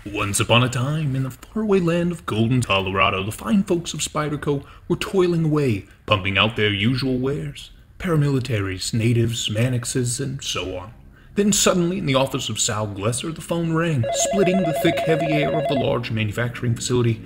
Once upon a time, in the faraway land of Golden, Colorado, the fine folks of Spyderco were toiling away, pumping out their usual wares. Paramilitaries, natives, mannixes, and so on. Then suddenly, in the office of Sal Glesser, the phone rang, splitting the thick, heavy air of the large manufacturing facility.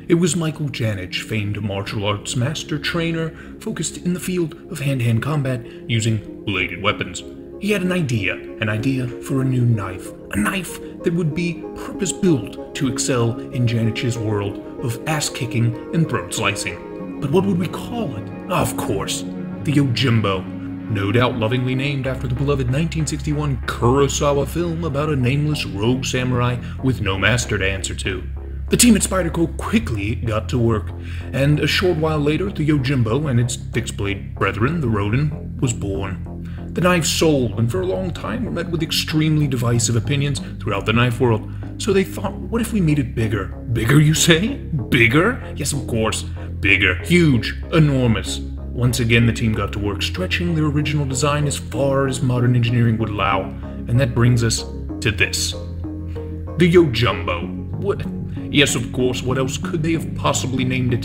It was Michael Janich, famed martial arts master trainer, focused in the field of hand-to-hand combat using bladed weapons. He had an idea for a new knife. A knife that would be purpose-built to excel in Janich's world of ass-kicking and throat-slicing. But what would we call it? Of course, the Yojumbo. No doubt lovingly named after the beloved 1961 Kurosawa film about a nameless rogue samurai with no master to answer to. The team at Spyderco quickly got to work, and a short while later, the Yojumbo and its fixed-blade brethren, the Ronin, was born. The knife sold, and for a long time were met with extremely divisive opinions throughout the knife world. So they thought, what if we made it bigger? Bigger, you say? Bigger? Yes, of course. Bigger. Huge. Enormous. Once again, the team got to work, stretching their original design as far as modern engineering would allow. And that brings us to this. The Yojumbo. What? Yes, of course, what else could they have possibly named it?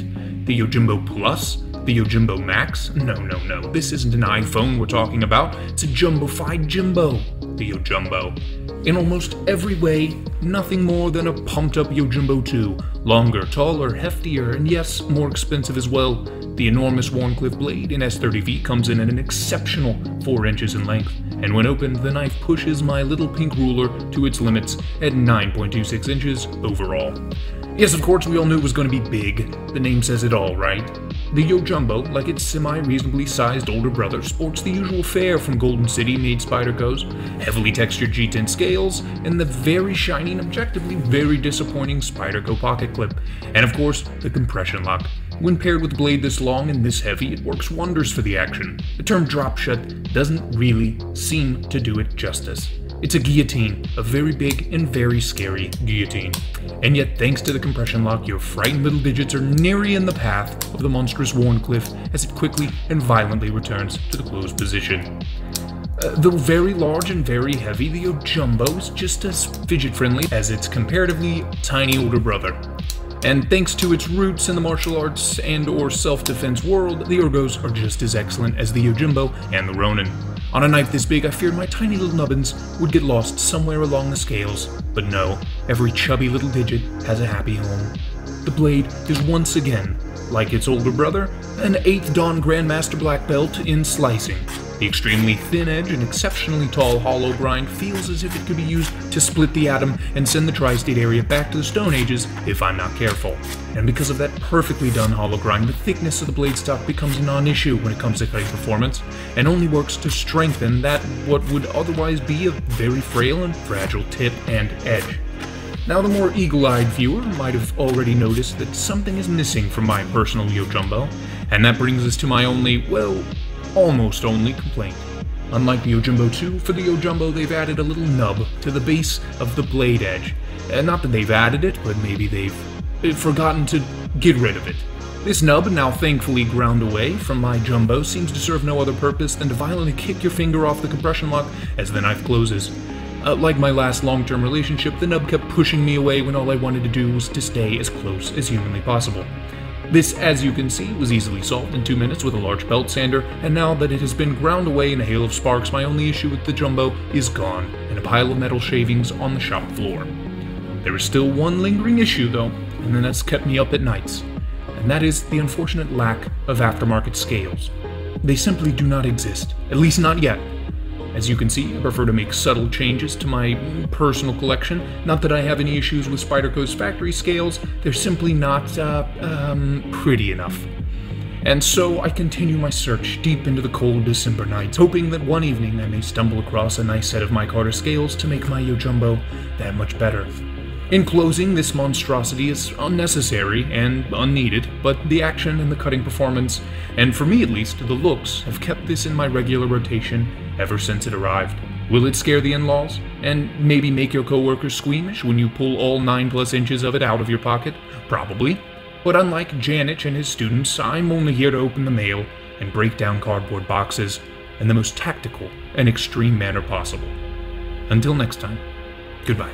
The Yojumbo Plus? The Yojumbo Max? No. This isn't an iPhone we're talking about. It's a jumbo-fied Jimbo. The Yojumbo. In almost every way, nothing more than a pumped-up Yojumbo 2. Longer, taller, heftier, and yes, more expensive as well. The enormous Warncliffe blade in S30V comes in at an exceptional 4 inches in length, and when opened, the knife pushes my little pink ruler to its limits at 9.26 inches overall. Yes, of course, we all knew it was going to be big. The name says it all, right? The Yojumbo, like its semi-reasonably sized older brother, sports the usual fare from Golden City-made Spyderco's, heavily textured G10 scales, and the very shiny and objectively very disappointing Spyderco pocket clip, and of course, the compression lock. When paired with a blade this long and this heavy, it works wonders for the action. The term drop shot doesn't really seem to do it justice. It's a guillotine, a very big and very scary guillotine. And yet, thanks to the compression lock, your frightened little digits are nearly in the path of the monstrous Warncliffe as it quickly and violently returns to the closed position. Though very large and very heavy, the Yojumbo is just as fidget-friendly as its comparatively tiny older brother. And thanks to its roots in the martial arts and/or self-defense world, the ergos are just as excellent as the Yojumbo and the Ronin. On a knife this big, I feared my tiny little nubbins would get lost somewhere along the scales. But no, every chubby little digit has a happy home. The blade is once again, like its older brother, an 8th Dan Grandmaster Black Belt in slicing. The extremely thin edge and exceptionally tall hollow grind feels as if it could be used to split the atom and send the tri-state area back to the Stone Ages if I'm not careful. And because of that perfectly done hollow grind, the thickness of the blade stock becomes a non-issue when it comes to cutting performance, and only works to strengthen that what would otherwise be a very frail and fragile tip and edge. Now, the more eagle-eyed viewer might have already noticed that something is missing from my personal Yojumbo, and that brings us to my only, well, almost only complaint. Unlike the Yojumbo 2, for the Yojumbo they've added a little nub to the base of the blade edge. Not that they've added it, but maybe they've forgotten to get rid of it. This nub, now thankfully ground away from my Jumbo, seems to serve no other purpose than to violently kick your finger off the compression lock as the knife closes. Like my last long-term relationship, the nub kept pushing me away when all I wanted to do was to stay as close as humanly possible. This, as you can see, was easily solved in 2 minutes with a large belt sander, and now that it has been ground away in a hail of sparks, my only issue with the Jumbo is gone, and a pile of metal shavings on the shop floor. There is still one lingering issue, though, and then that's kept me up at nights, and that is the unfortunate lack of aftermarket scales. They simply do not exist, at least not yet. As you can see, I prefer to make subtle changes to my personal collection. Not that I have any issues with Spyderco's factory scales, they're simply not, pretty enough. And so I continue my search deep into the cold December nights, hoping that one evening I may stumble across a nice set of micarta scales to make my Yojumbo that much better. In closing, this monstrosity is unnecessary and unneeded, but the action and the cutting performance, and for me at least, the looks, have kept this in my regular rotation ever since it arrived. Will it scare the in-laws? And maybe make your coworkers squeamish when you pull all 9+ inches of it out of your pocket? Probably. But unlike Janich and his students, I'm only here to open the mail and break down cardboard boxes in the most tactical and extreme manner possible. Until next time, goodbye.